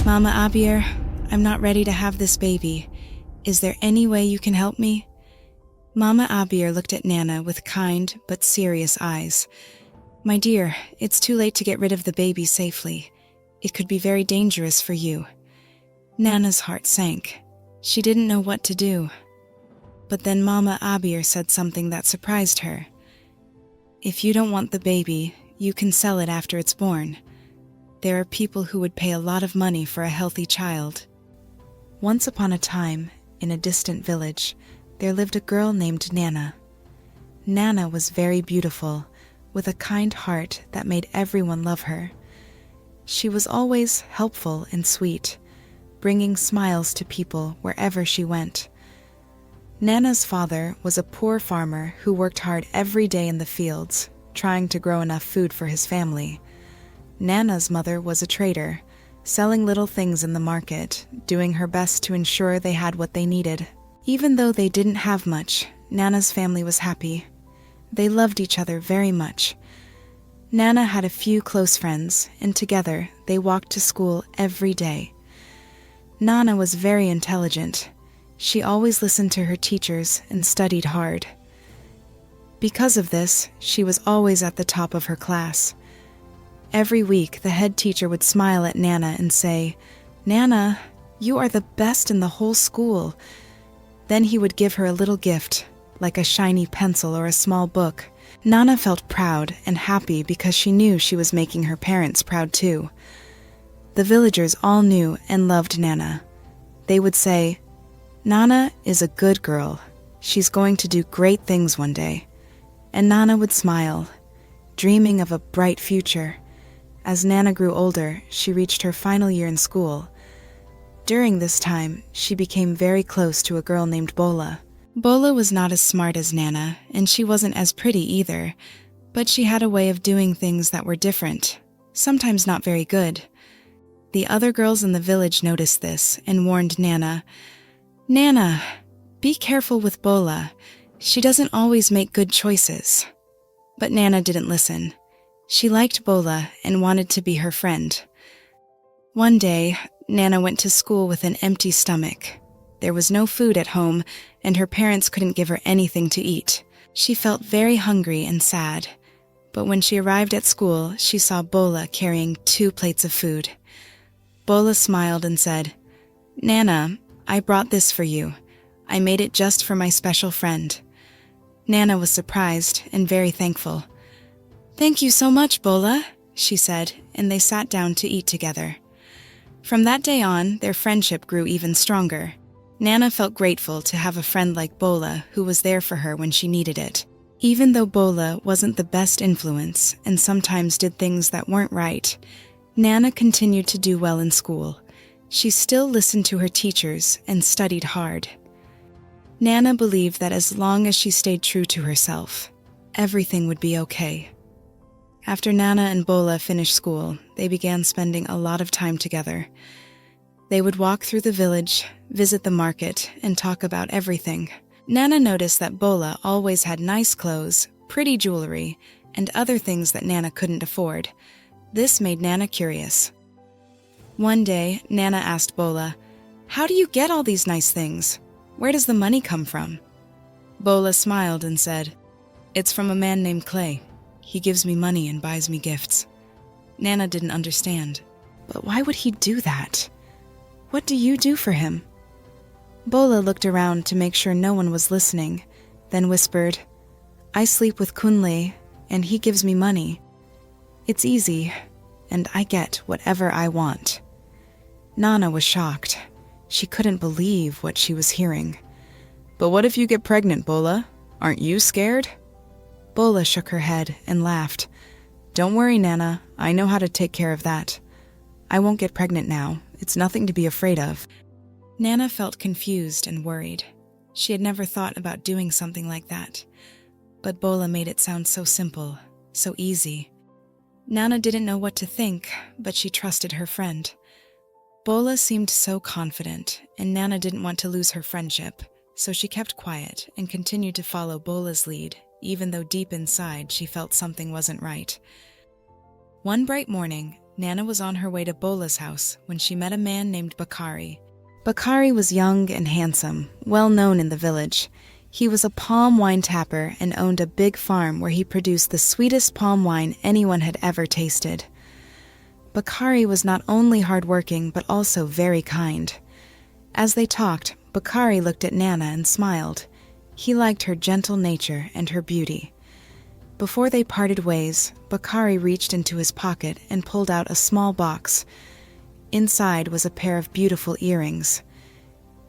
Mama Abir, I'm not ready to have this baby. Is there any way you can help me? Mama Abir looked at Nana with kind but serious eyes. My dear, it's too late to get rid of the baby safely. It could be very dangerous for you. Nana's heart sank. She didn't know what to do. But then Mama Abir said something that surprised her. If you don't want the baby, you can sell it after it's born. There are people who would pay a lot of money for a healthy child. Once upon a time, in a distant village, there lived a girl named Nana. Nana was very beautiful, with a kind heart that made everyone love her. She was always helpful and sweet, bringing smiles to people wherever she went. Nana's father was a poor farmer who worked hard every day in the fields, trying to grow enough food for his family. Nana's mother was a trader, selling little things in the market, doing her best to ensure they had what they needed. Even though they didn't have much, Nana's family was happy. They loved each other very much. Nana had a few close friends, and together they walked to school every day. Nana was very intelligent. She always listened to her teachers and studied hard. Because of this, she was always at the top of her class. Every week, the head teacher would smile at Nana and say, "Nana, you are the best in the whole school." Then he would give her a little gift, like a shiny pencil or a small book. Nana felt proud and happy because she knew she was making her parents proud too. The villagers all knew and loved Nana. They would say, "Nana is a good girl. She's going to do great things one day." And Nana would smile, dreaming of a bright future. As Nana grew older, she reached her final year in school. During this time, she became very close to a girl named Bola. Bola was not as smart as Nana, and she wasn't as pretty either, but she had a way of doing things that were different, sometimes not very good. The other girls in the village noticed this and warned Nana, "Nana, be careful with Bola. She doesn't always make good choices." But Nana didn't listen. She liked Bola and wanted to be her friend. One day, Nana went to school with an empty stomach. There was no food at home, and her parents couldn't give her anything to eat. She felt very hungry and sad. But when she arrived at school, she saw Bola carrying 2 plates of food. Bola smiled and said, "Nana, I brought this for you. I made it just for my special friend." Nana was surprised and very thankful. "Thank you so much, Bola," she said, and they sat down to eat together. From that day on, their friendship grew even stronger. Nana felt grateful to have a friend like Bola who was there for her when she needed it. Even though Bola wasn't the best influence and sometimes did things that weren't right, Nana continued to do well in school. She still listened to her teachers and studied hard. Nana believed that as long as she stayed true to herself, everything would be okay. After Nana and Bola finished school, they began spending a lot of time together. They would walk through the village, visit the market, and talk about everything. Nana noticed that Bola always had nice clothes, pretty jewelry, and other things that Nana couldn't afford. This made Nana curious. One day, Nana asked Bola, "How do you get all these nice things? Where does the money come from?" Bola smiled and said, "It's from a man named Clay. He gives me money and buys me gifts." Nana didn't understand. But why would he do that? What do you do for him? Bola looked around to make sure no one was listening, then whispered, "I sleep with Kunle, and he gives me money. It's easy, and I get whatever I want." Nana was shocked. She couldn't believe what she was hearing. "But what if you get pregnant, Bola? Aren't you scared?" Bola shook her head and laughed. "Don't worry, Nana. I know how to take care of that. I won't get pregnant now. It's nothing to be afraid of." Nana felt confused and worried. She had never thought about doing something like that. But Bola made it sound so simple, so easy. Nana didn't know what to think, but she trusted her friend. Bola seemed so confident, and Nana didn't want to lose her friendship, so she kept quiet and continued to follow Bola's lead, even though deep inside she felt something wasn't right. One bright morning, Nana was on her way to Bola's house when she met a man named Bakari. Bakari was young and handsome, well known in the village. He was a palm wine tapper and owned a big farm where he produced the sweetest palm wine anyone had ever tasted. Bakari was not only hardworking but also very kind. As they talked, Bakari looked at Nana and smiled. He liked her gentle nature and her beauty. Before they parted ways, Bakari reached into his pocket and pulled out a small box. Inside was a pair of beautiful earrings.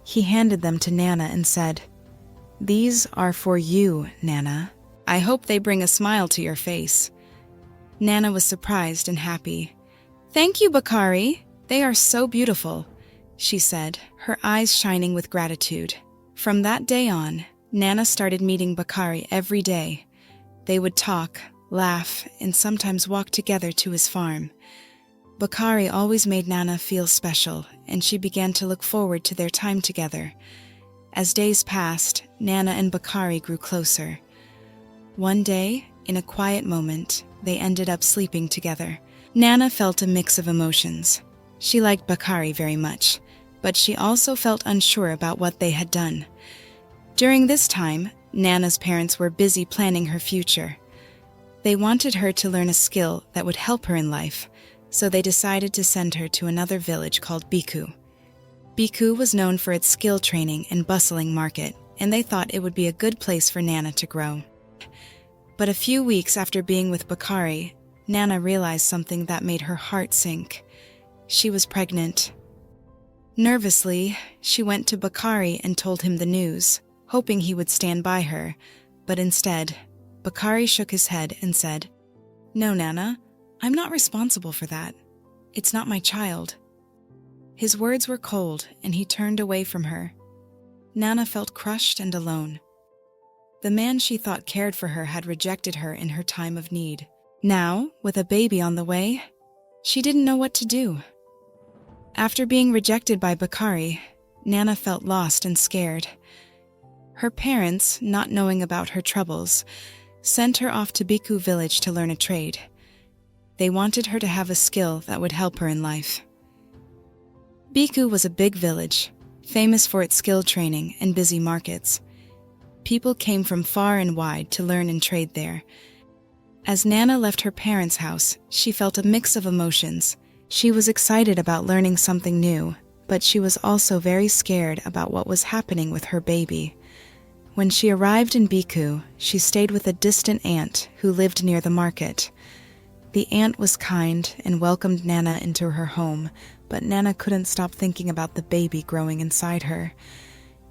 He handed them to Nana and said, "These are for you, Nana. I hope they bring a smile to your face." Nana was surprised and happy. "Thank you, Bakari. They are so beautiful," she said, her eyes shining with gratitude. From that day on, Nana started meeting Bakari every day. They would talk, laugh, and sometimes walk together to his farm. Bakari always made Nana feel special, and she began to look forward to their time together. As days passed, Nana and Bakari grew closer. One day, in a quiet moment, they ended up sleeping together. Nana felt a mix of emotions. She liked Bakari very much, but she also felt unsure about what they had done. During this time, Nana's parents were busy planning her future. They wanted her to learn a skill that would help her in life, so they decided to send her to another village called Biku. Biku was known for its skill training and bustling market, and they thought it would be a good place for Nana to grow. But a few weeks after being with Bakari, Nana realized something that made her heart sink. She was pregnant. Nervously, she went to Bakari and told him the news, hoping he would stand by her, but instead, Bakari shook his head and said, "No, Nana, I'm not responsible for that. It's not my child." His words were cold, and he turned away from her. Nana felt crushed and alone. The man she thought cared for her had rejected her in her time of need. Now, with a baby on the way, she didn't know what to do. After being rejected by Bakari, Nana felt lost and scared. Her parents, not knowing about her troubles, sent her off to Biku village to learn a trade. They wanted her to have a skill that would help her in life. Biku was a big village, famous for its skill training and busy markets. People came from far and wide to learn and trade there. As Nana left her parents' house, she felt a mix of emotions. She was excited about learning something new, but she was also very scared about what was happening with her baby. When she arrived in Biku, she stayed with a distant aunt who lived near the market. The aunt was kind and welcomed Nana into her home, but Nana couldn't stop thinking about the baby growing inside her.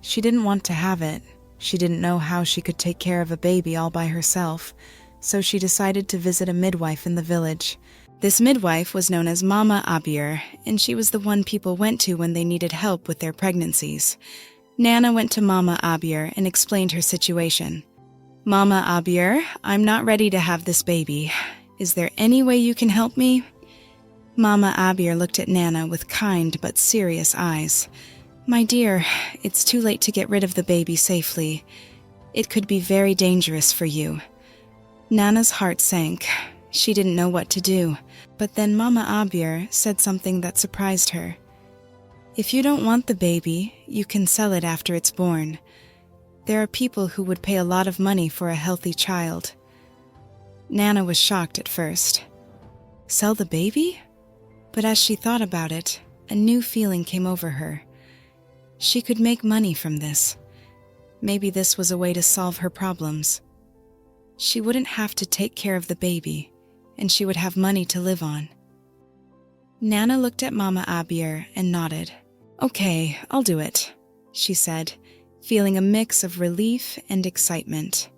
She didn't want to have it. She didn't know how she could take care of a baby all by herself, so she decided to visit a midwife in the village. This midwife was known as Mama Abir, and she was the one people went to when they needed help with their pregnancies. Nana went to Mama Abir and explained her situation. "Mama Abir, I'm not ready to have this baby. Is there any way you can help me?" Mama Abir looked at Nana with kind but serious eyes. "My dear, it's too late to get rid of the baby safely. It could be very dangerous for you." Nana's heart sank. She didn't know what to do. But then Mama Abir said something that surprised her. "If you don't want the baby, you can sell it after it's born. There are people who would pay a lot of money for a healthy child." Nana was shocked at first. Sell the baby? But as she thought about it, a new feeling came over her. She could make money from this. Maybe this was a way to solve her problems. She wouldn't have to take care of the baby, and she would have money to live on. Nana looked at Mama Abir and nodded. "Okay, I'll do it," she said, feeling a mix of relief and excitement.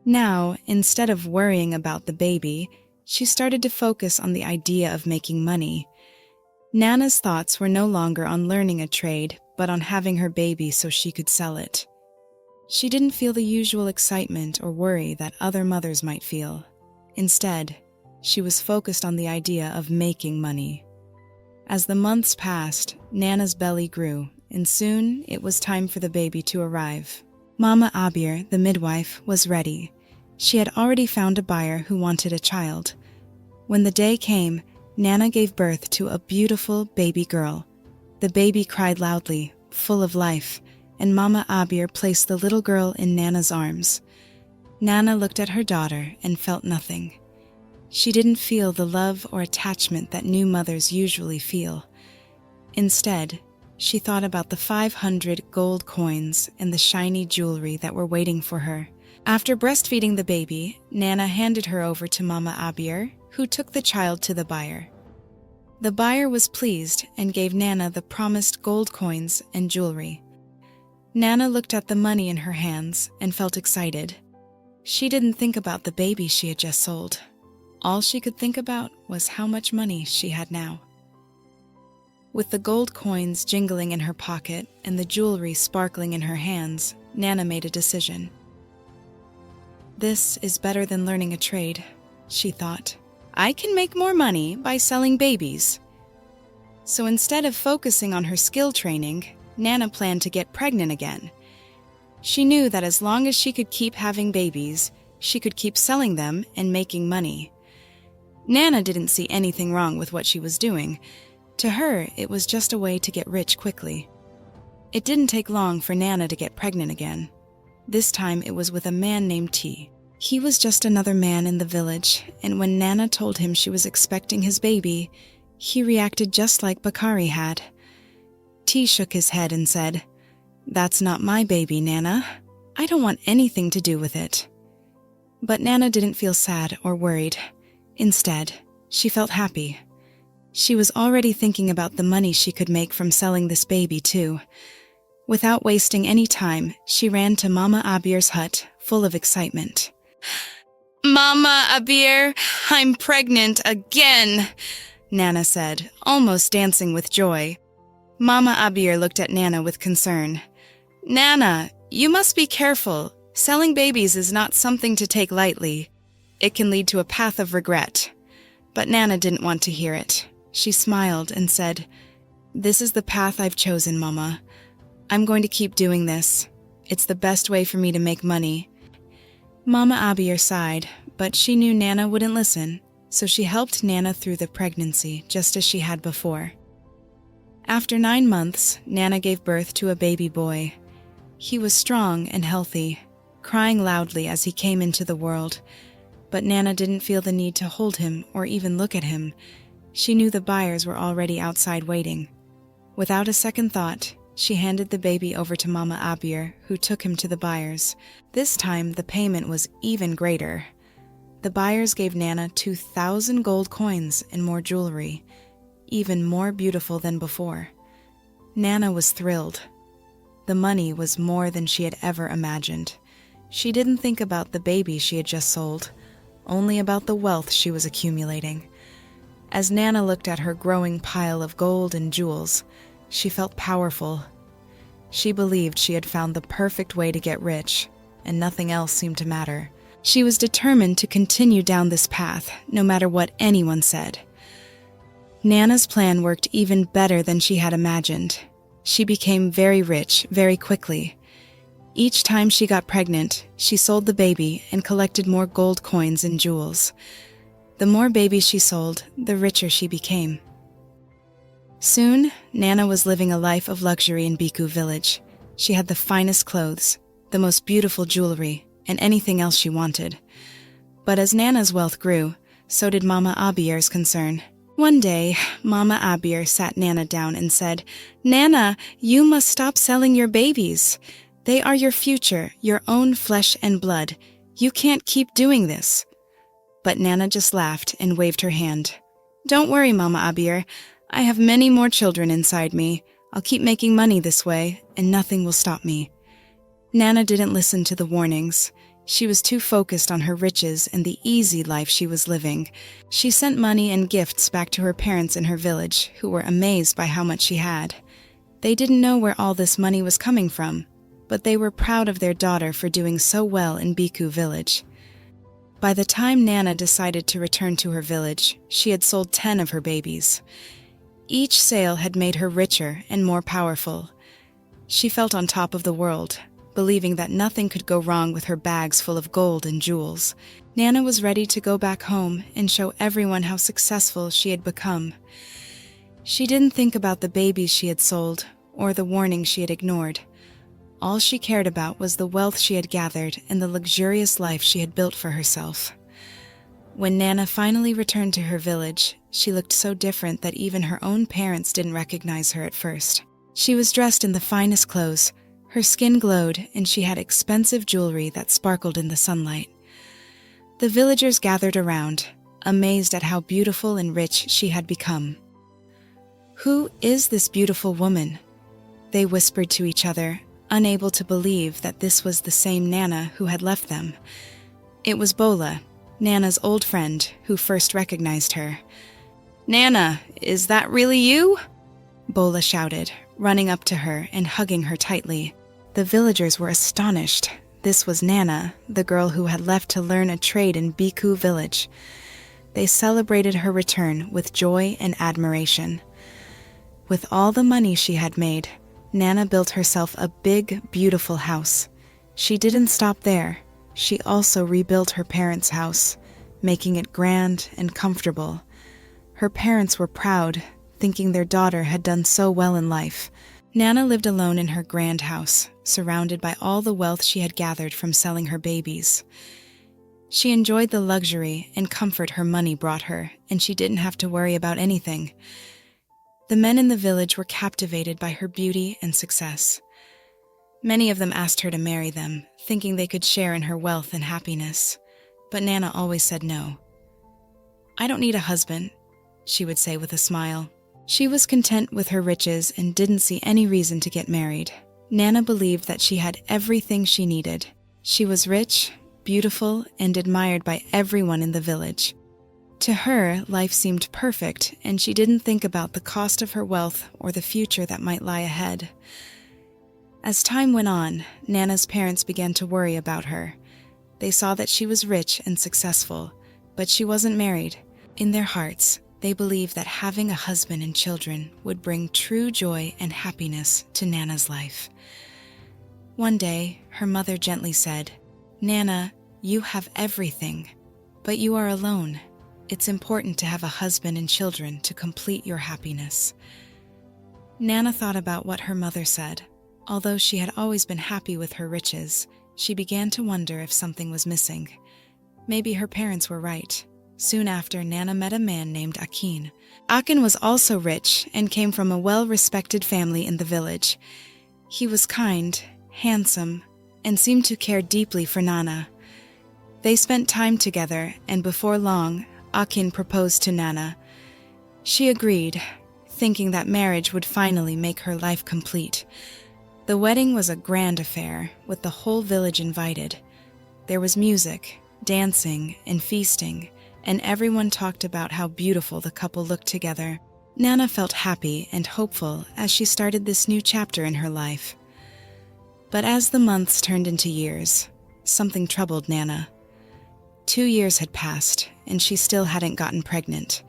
Now, instead of worrying about the baby, she started to focus on the idea of making money. Nana's thoughts were no longer on learning a trade, but on having her baby so she could sell it. She didn't feel the usual excitement or worry that other mothers might feel. Instead, she was focused on the idea of making money. As the months passed, Nana's belly grew, and soon it was time for the baby to arrive. Mama Abir, the midwife, was ready. She had already found a buyer who wanted a child. When the day came, Nana gave birth to a beautiful baby girl. The baby cried loudly, full of life, and Mama Abir placed the little girl in Nana's arms. Nana looked at her daughter and felt nothing. She didn't feel the love or attachment that new mothers usually feel. Instead, she thought about the 500 gold coins and the shiny jewelry that were waiting for her. After breastfeeding the baby, Nana handed her over to Mama Abir, who took the child to the buyer. The buyer was pleased and gave Nana the promised gold coins and jewelry. Nana looked at the money in her hands and felt excited. She didn't think about the baby she had just sold. All she could think about was how much money she had now. With the gold coins jingling in her pocket and the jewelry sparkling in her hands, Nana made a decision. This is better than learning a trade, she thought. I can make more money by selling babies. So instead of focusing on her skill training, Nana planned to get pregnant again. She knew that as long as she could keep having babies, she could keep selling them and making money. Nana didn't see anything wrong with what she was doing. To her, it was just a way to get rich quickly. It didn't take long for Nana to get pregnant again. This time it was with a man named T. He was just another man in the village, and when Nana told him she was expecting his baby, he reacted just like Bakari had. T shook his head and said, "That's not my baby, Nana. I don't want anything to do with it." But Nana didn't feel sad or worried. Instead, she felt happy. She was already thinking about the money she could make from selling this baby, too. Without wasting any time, she ran to Mama Abir's hut, full of excitement. "Mama Abir, I'm pregnant again," Nana said, almost dancing with joy. Mama Abir looked at Nana with concern. "Nana, you must be careful. Selling babies is not something to take lightly. It can lead to a path of regret." But Nana didn't want to hear it. She smiled and said, "This is the path I've chosen, Mama. I'm going to keep doing this. It's the best way for me to make money." Mama Abir sighed, but she knew Nana wouldn't listen, so she helped Nana through the pregnancy just as she had before. After 9 months, Nana gave birth to a baby boy. He was strong and healthy, crying loudly as he came into the world. But Nana didn't feel the need to hold him or even look at him. She knew the buyers were already outside waiting. Without a second thought, she handed the baby over to Mama Abir, who took him to the buyers. This time, the payment was even greater. The buyers gave Nana 2,000 gold coins and more jewelry, even more beautiful than before. Nana was thrilled. The money was more than she had ever imagined. She didn't think about the baby she had just sold, only about the wealth she was accumulating. As Nana looked at her growing pile of gold and jewels, she felt powerful. She believed she had found the perfect way to get rich, and nothing else seemed to matter. She was determined to continue down this path, no matter what anyone said. Nana's plan worked even better than she had imagined. She became very rich very quickly. Each time she got pregnant, she sold the baby and collected more gold coins and jewels. The more babies she sold, the richer she became. Soon, Nana was living a life of luxury in Biku village. She had the finest clothes, the most beautiful jewelry, and anything else she wanted. But as Nana's wealth grew, so did Mama Abir's concern. One day, Mama Abir sat Nana down and said, "Nana, you must stop selling your babies. They are your future, your own flesh and blood. You can't keep doing this." But Nana just laughed and waved her hand. "Don't worry, Mama Abir. I have many more children inside me. I'll keep making money this way, and nothing will stop me." Nana didn't listen to the warnings. She was too focused on her riches and the easy life she was living. She sent money and gifts back to her parents in her village, who were amazed by how much she had. They didn't know where all this money was coming from, but they were proud of their daughter for doing so well in Biku village. By the time Nana decided to return to her village, she had sold 10 of her babies. Each sale had made her richer and more powerful. She felt on top of the world, believing that nothing could go wrong with her bags full of gold and jewels. Nana was ready to go back home and show everyone how successful she had become. She didn't think about the babies she had sold or the warnings she had ignored. All she cared about was the wealth she had gathered and the luxurious life she had built for herself. When Nana finally returned to her village, she looked so different that even her own parents didn't recognize her at first. She was dressed in the finest clothes, her skin glowed, and she had expensive jewelry that sparkled in the sunlight. The villagers gathered around, amazed at how beautiful and rich she had become. "Who is this beautiful woman?" they whispered to each other, unable to believe that this was the same Nana who had left them. It was Bola, Nana's old friend, who first recognized her. "Nana, is that really you?" Bola shouted, running up to her and hugging her tightly. The villagers were astonished. This was Nana, the girl who had left to learn a trade in Biku village. They celebrated her return with joy and admiration. With all the money she had made, Nana built herself a big, beautiful house. She didn't stop there. She also rebuilt her parents' house, making it grand and comfortable. Her parents were proud, thinking their daughter had done so well in life. Nana lived alone in her grand house, surrounded by all the wealth she had gathered from selling her babies. She enjoyed the luxury and comfort her money brought her, and she didn't have to worry about anything. The men in the village were captivated by her beauty and success. Many of them asked her to marry them, thinking they could share in her wealth and happiness. But Nana always said no. "I don't need a husband," she would say with a smile. She was content with her riches and didn't see any reason to get married. Nana believed that she had everything she needed. She was rich, beautiful, and admired by everyone in the village. To her, life seemed perfect, and she didn't think about the cost of her wealth or the future that might lie ahead. As time went on, Nana's parents began to worry about her. They saw that she was rich and successful, but she wasn't married. In their hearts, they believed that having a husband and children would bring true joy and happiness to Nana's life. One day, her mother gently said, "Nana, you have everything, but you are alone. It's important to have a husband and children to complete your happiness." Nana thought about what her mother said. Although she had always been happy with her riches, she began to wonder if something was missing. Maybe her parents were right. Soon after, Nana met a man named Akin. Akin was also rich and came from a well-respected family in the village. He was kind, handsome, and seemed to care deeply for Nana. They spent time together, and before long, Akin proposed to Nana. She agreed, thinking that marriage would finally make her life complete. The wedding was a grand affair, with the whole village invited. There was music, dancing, and feasting, and everyone talked about how beautiful the couple looked together. Nana felt happy and hopeful as she started this new chapter in her life. But as the months turned into years, something troubled Nana. 2 years had passed, and she still hadn't gotten pregnant.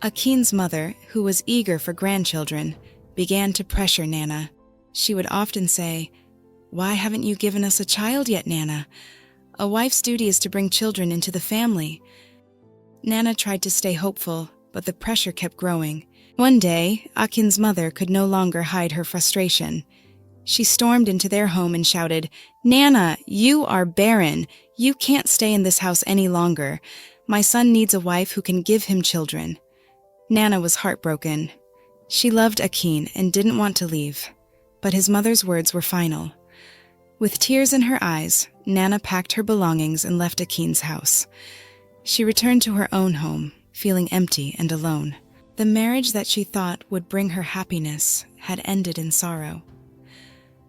Akin's mother, who was eager for grandchildren, began to pressure Nana. She would often say, "Why haven't you given us a child yet, Nana? A wife's duty is to bring children into the family." Nana tried to stay hopeful, but the pressure kept growing. One day, Akin's mother could no longer hide her frustration. She stormed into their home and shouted, "Nana, you are barren. You can't stay in this house any longer. My son needs a wife who can give him children." Nana was heartbroken. She loved Akin and didn't want to leave, but his mother's words were final. With tears in her eyes, Nana packed her belongings and left Akin's house. She returned to her own home, feeling empty and alone. The marriage that she thought would bring her happiness had ended in sorrow.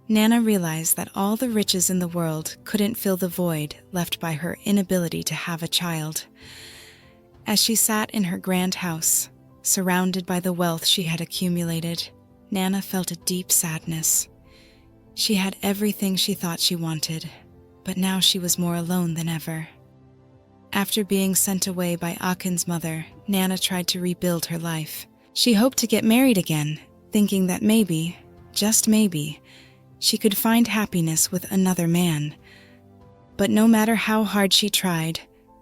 Nana realized that all the riches in the world couldn't fill the void left by her inability to have a child. As she sat in her grand house, surrounded by the wealth she had accumulated, Nana felt a deep sadness. She had everything she thought she wanted, but now she was more alone than ever. After being sent away by Akin's mother, Nana tried to rebuild her life. She hoped to get married again, thinking that maybe, just maybe, she could find happiness with another man. But no matter how hard she tried,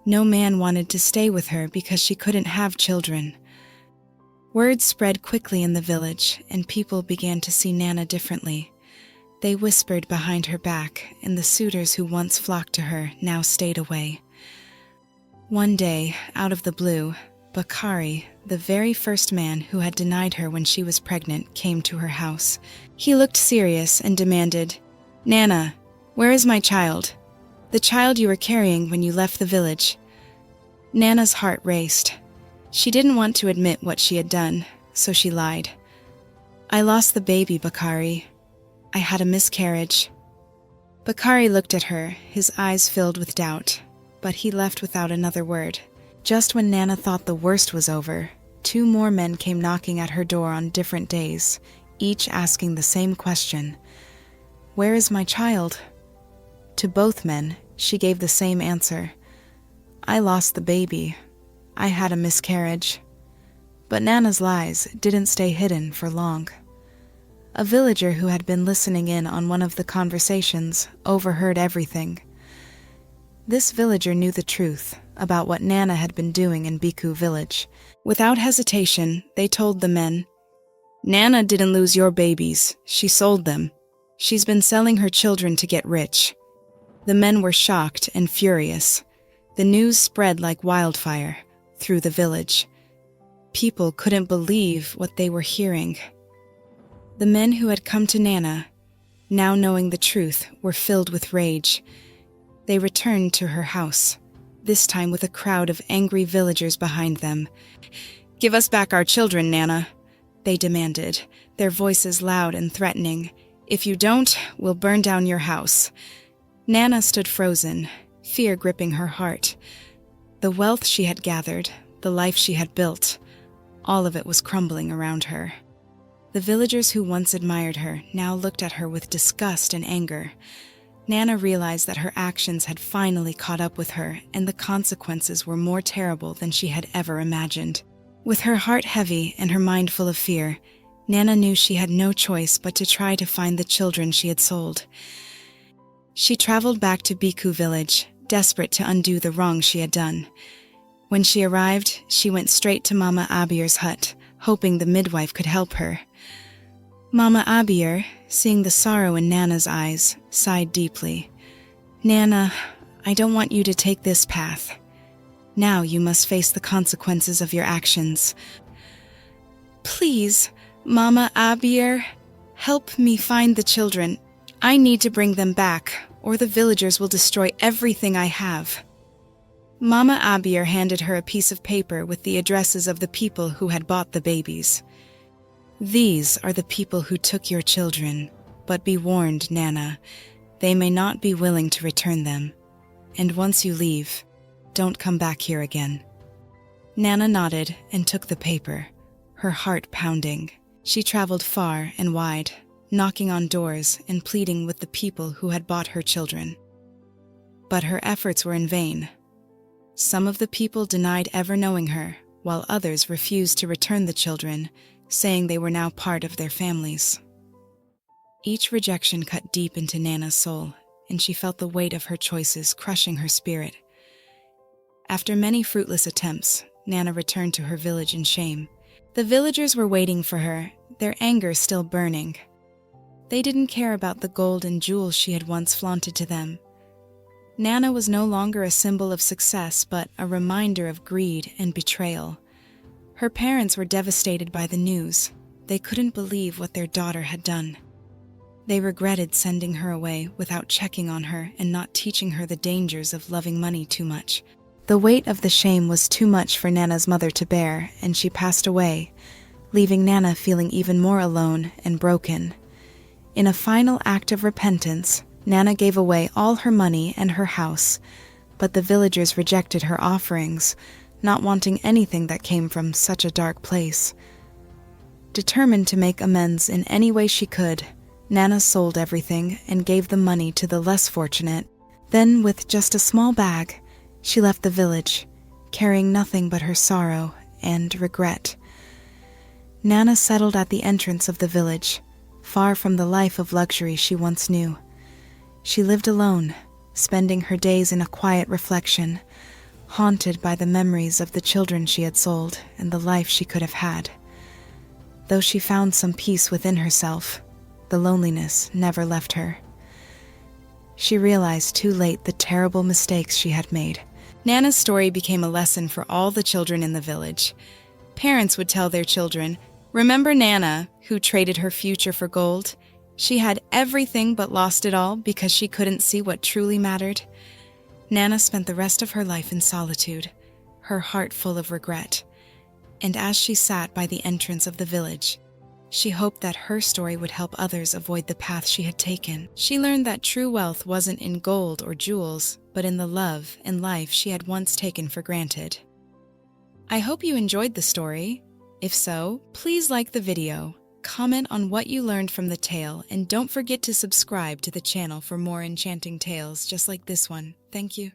No man wanted to stay with her because she couldn't have children. Word spread quickly in the village, and people began to see Nana differently. They whispered behind her back, and the suitors who once flocked to her now stayed away. One day, out of the blue, Bakari, the very first man who had denied her when she was pregnant, came to her house. He looked serious and demanded, "Nana, where is my child? The child you were carrying when you left the village." Nana's heart raced. She didn't want to admit what she had done, so she lied. "I lost the baby, Bakari. I had a miscarriage." Bakari looked at her, his eyes filled with doubt, but he left without another word. Just when Nana thought the worst was over, 2 more men came knocking at her door on different days, each asking the same question, "Where is my child?" To both men, she gave the same answer, "I lost the baby. I had a miscarriage." But Nana's lies didn't stay hidden for long. A villager who had been listening in on one of the conversations overheard everything. This villager knew the truth about what Nana had been doing in Biku village. Without hesitation, they told the men, "Nana didn't lose your babies. She sold them. She's been selling her children to get rich." The men were shocked and furious. The news spread like wildfire through the village. People couldn't believe what they were hearing. The men who had come to Nana, now knowing the truth, were filled with rage. They returned to her house, this time with a crowd of angry villagers behind them. "Give us back our children, Nana," they demanded, their voices loud and threatening. "If you don't, we'll burn down your house." Nana stood frozen, fear gripping her heart. The wealth she had gathered, the life she had built, all of it was crumbling around her. The villagers who once admired her now looked at her with disgust and anger. Nana realized that her actions had finally caught up with her, and the consequences were more terrible than she had ever imagined. With her heart heavy and her mind full of fear, Nana knew she had no choice but to try to find the children she had sold. She traveled back to Biku village, desperate to undo the wrong she had done. When she arrived, she went straight to Mama Abir's hut, hoping the midwife could help her. Mama Abir, seeing the sorrow in Nana's eyes, sighed deeply. "Nana, I don't want you to take this path. Now you must face the consequences of your actions. Please, Mama Abir, help me find the children. I need to bring them back, or the villagers will destroy everything I have." Mama Abir handed her a piece of paper with the addresses of the people who had bought the babies. "These are the people who took your children, but be warned, Nana, they may not be willing to return them. And once you leave, don't come back here again." Nana nodded and took the paper, her heart pounding. She traveled far and wide, knocking on doors and pleading with the people who had bought her children. But her efforts were in vain. Some of the people denied ever knowing her, while others refused to return the children, saying they were now part of their families. Each rejection cut deep into Nana's soul, and she felt the weight of her choices crushing her spirit. After many fruitless attempts, Nana returned to her village in shame. The villagers were waiting for her, their anger still burning. They didn't care about the gold and jewels she had once flaunted to them. Nana was no longer a symbol of success, but a reminder of greed and betrayal. Her parents were devastated by the news. They couldn't believe what their daughter had done. They regretted sending her away without checking on her and not teaching her the dangers of loving money too much. The weight of the shame was too much for Nana's mother to bear, and she passed away, leaving Nana feeling even more alone and broken. In a final act of repentance, Nana gave away all her money and her house, but the villagers rejected her offerings, not wanting anything that came from such a dark place. Determined to make amends in any way she could, Nana sold everything and gave the money to the less fortunate. Then, with just a small bag, she left the village, carrying nothing but her sorrow and regret. Nana settled at the entrance of the village, far from the life of luxury she once knew. She lived alone, spending her days in a quiet reflection, haunted by the memories of the children she had sold and the life she could have had. Though she found some peace within herself, the loneliness never left her. She realized too late the terrible mistakes she had made. Nana's story became a lesson for all the children in the village. Parents would tell their children, "Remember Nana, who traded her future for gold? She had everything but lost it all because she couldn't see what truly mattered." Nana spent the rest of her life in solitude, her heart full of regret. And as she sat by the entrance of the village, she hoped that her story would help others avoid the path she had taken. She learned that true wealth wasn't in gold or jewels, but in the love and life she had once taken for granted. I hope you enjoyed the story. If so, please like the video, comment on what you learned from the tale, and don't forget to subscribe to the channel for more enchanting tales just like this one. Thank you.